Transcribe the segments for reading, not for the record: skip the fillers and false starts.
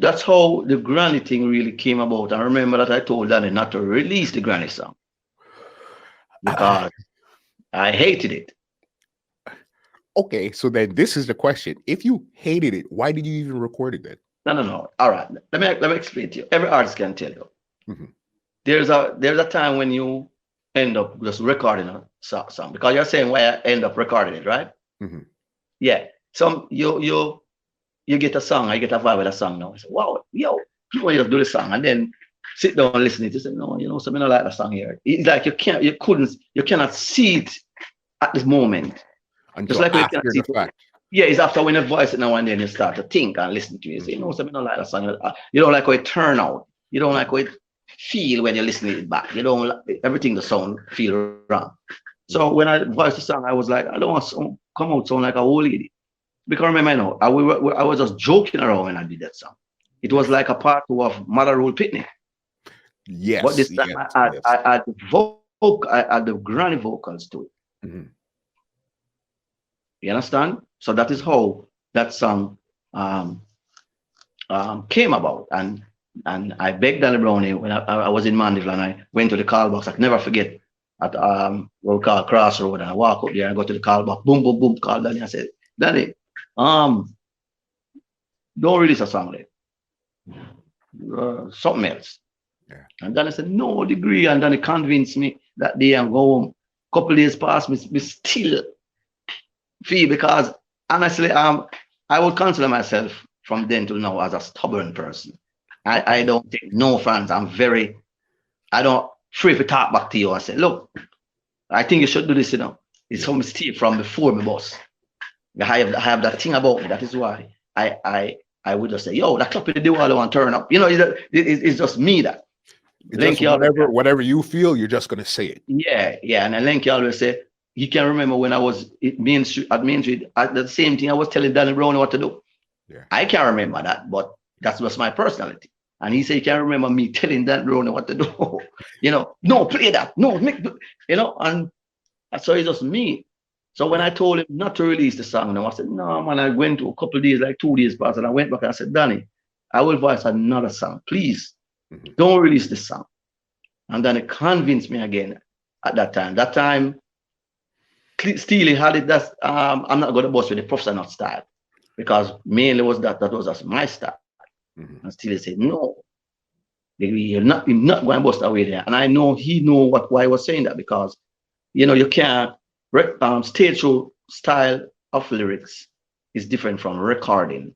that's how the Granny thing really came about. I remember that I told Danny not to release the Granny song because I hated it. Okay, so then this is the question. If you hated it, why did you even record it then? No, no, no. All right. Let me explain to you. Every artist can tell you. Mhm. There's a time when you end up just recording a song because you're saying why I end up recording it, right? Mhm. Yeah. Some you get a song, I get a vibe with a song now. I say, wow, yo, you want to just do the song and then sit down and listen to it. You say, no, something I like the song here. It's like you cannot see it at this moment. Just Until like when you cannot after see the it. fact. Yeah, it's after when you voice it now and then you start to think and listen to it. You say, Mhm. something I like the song. You don't like how it turn out. You don't like how it feel when you listen to it back. You don't like everything the sound feel wrong. So when I voiced the song, I was like, I don't want to come out sound like a old lady. Because remember, I know I was just joking around when I did that song. It was Yes. like a part of Mother Rule Pitney. But Yes. this time Yes. Yes. I add I add the granny vocals to it. Mhm. You understand? So that is Mhm. how that song um, came about. And I begged Danny Brownie when I was in Mandeville and I went to the call box. I can never forget at what we call Crossroad, and I walk up there and go to the call box. Boom, boom, boom, call Danny. I said, Danny, um, don't release a song there. Something else. Yeah. And then I said, no degree. And then he convinced me that day and go home. Couple days passed, me still feel because honestly, I would consider myself from then till now as a stubborn person. I Okay. don't take no friends. I don't free to talk back to you. I say, look, I think you should do this, It's Yeah. some mistake from before my boss. I have that thing about me. That is why I would just say, yo, that clap in the wall I want to turn up. It's just me that. It's just Lenky always whatever you feel, you're just gonna say it. yeah. And then Lenky always say, he can remember when I was at Main Street, at the same thing I was telling Danny Brown what to do. Yeah. I can't remember that, but that was my personality. And he said he can't remember me telling Danny Brown what to do. No, play that. No, and so it's just me. So when I Yeah. told him not to release the song, I said, no, man, I went to a couple of days, like 2 days past, and I went back and I said, Danny, I will voice another song. Please Mhm. don't release this song. And then it convinced me again at that time. That time, Steely had it. That's I'm not going to bust with the professional style because mainly was that was just my style. And Mhm. Steely said, no, you're not going to bust away there. And I know he know why I was saying that because you can't stage show style of lyrics is different from recording.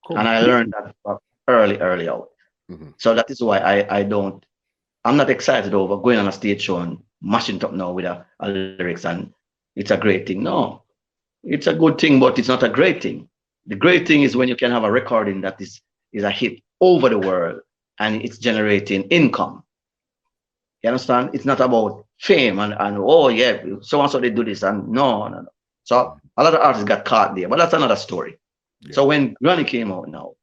And I learned that early out. Mhm. So that is why I'm not excited over going on a stage show and mashing it up now with a lyrics and it's a great thing. No, it's a good thing, but it's not a great thing. The great Mhm. thing is when you can have a recording that is a hit over the world and it's generating income. You understand? It's not about fame and oh yeah, so and so they do this and no, no, no. So Mhm. a lot of artists got caught there, but that's another story. So Yeah. when Granny came out now,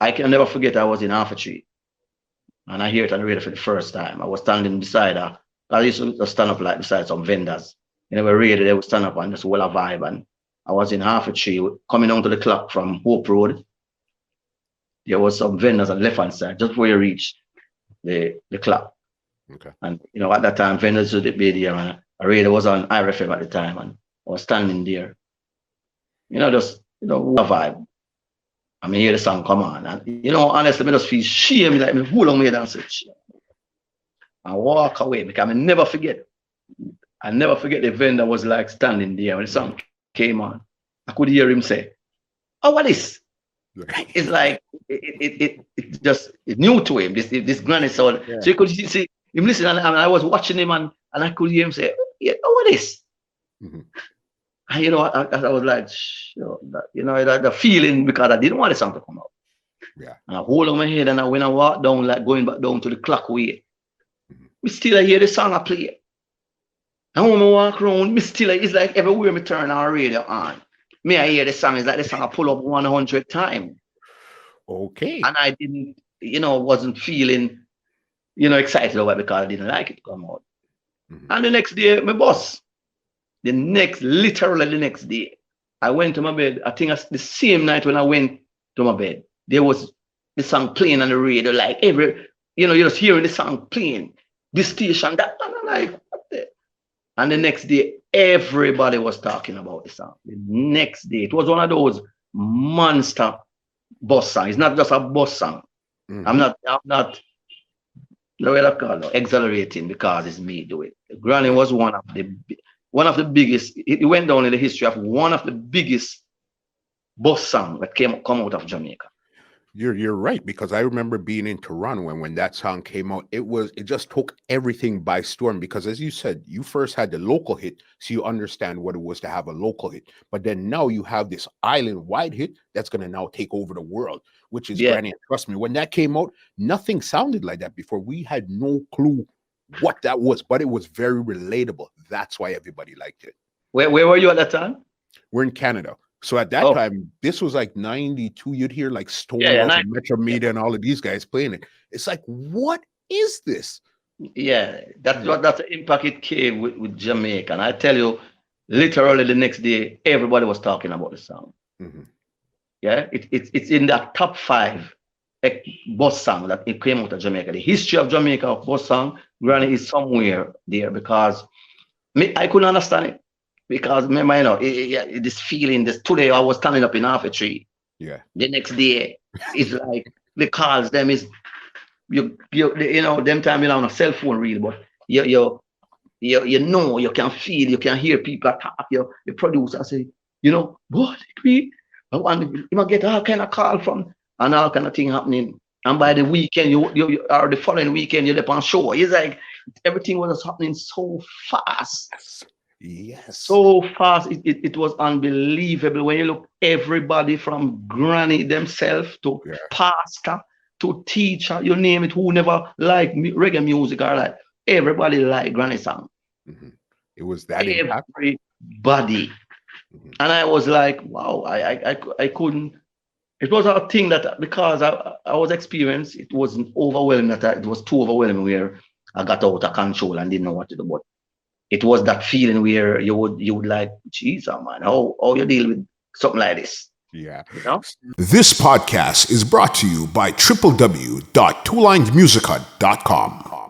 I can never forget I was in Half a Tree and I hear it on the radio for the first time. I was standing beside her. I used to just stand up like beside some vendors. Were radio, they would stand up and just well a vibe. And I was in Half a Tree coming onto the clock from Hope Road. There was some vendors on the left hand side, just before you reach the clock. Okay. And at that time, vendors would be there, and a radio was on IRFM at the time, and I was standing there, just a vibe. I mean, hear the song come on, and honestly, I just feel shame, like me hold on me and say, and walk away because I never forget the vendor was like standing there when the song came on. I could hear him say, "Oh, what is?" It's like it's new to him. This granny soul. Yeah. So you could see him listen, and I was watching him, and I could hear him say, "Yeah, oh, what is?" Mhm. And I was like, the feeling because I didn't want the song to come out. Yeah. And I hold on my head, and when I walk down, like going back down to the clock way, Mhm. we still I hear the song I play. And when I walk around, me still it's like everywhere me turn our radio on. Me I hear the song, it's like the song I pull up 100 times. Okay. And I didn't, wasn't feeling, excited over it because I didn't like it to come out. Mhm. And the next day, my boss, literally the next day, I went to my bed. I think the same night when I went to my bed, there was the song playing on the radio, like every, you're just hearing the song playing, this station, that, and I'm like, what the? And the next day, everybody was talking about the song. The next day, it was one of those monster bus songs. It's not just a bus song. Mm-hmm. I'm not, no way to call it, exhilarating because it's me do it. Granny was one of the biggest. It went down in the history of one of the biggest bus songs that come out of Jamaica. You're right, because I remember being in Toronto, and when that song came out, it just took everything by storm. Because as you said, you first had the local hit, so you understand what it was to have a local hit. But then now you have this island-wide hit that's going to now take over the world, which is Yeah. Granny. And trust me, when that came out, nothing sounded like that before. We had no clue what that was, but it was very relatable. That's why everybody liked it. Where were you at that time? We're in Canada. So at that Oh, time, this was like 92. You'd hear like yeah, Stonewall and Metro Media and all of these guys playing it. It's like, what is this? yeah. That's the impact it came with Jamaica. And I tell you, literally the next day, everybody was talking about the song. Mm-hmm. Yeah, it's in that top 5 bus song that it came out of Jamaica. The history of Jamaica of bus song, Granny is somewhere there because I couldn't understand it. Because remember, this feeling, this today I was standing up in half a tree. Yeah. The next day, it's like the calls them is them time on a cell phone real, but you can feel, you can hear people talk, the producer say, what and you might get all kind of call from and all kind of thing happening. And by the weekend, you or the following weekend, you're up on show. It's like everything was happening so fast. Yes. So fast, it was unbelievable. When you look, everybody from granny themselves to pastor to teacher, you name it, who never liked reggae music or like everybody liked granny song. Mm-hmm. It was that impact. Everybody. Mm-hmm. And I was like, wow, I couldn't. It was a thing that because I was experienced, it wasn't overwhelming. It was too overwhelming where I got out of control and didn't know what to do. But it was that feeling where you would like, geez, man, how you deal with something like this? Yeah. This podcast is brought to you by www.twolinesmusichut.com.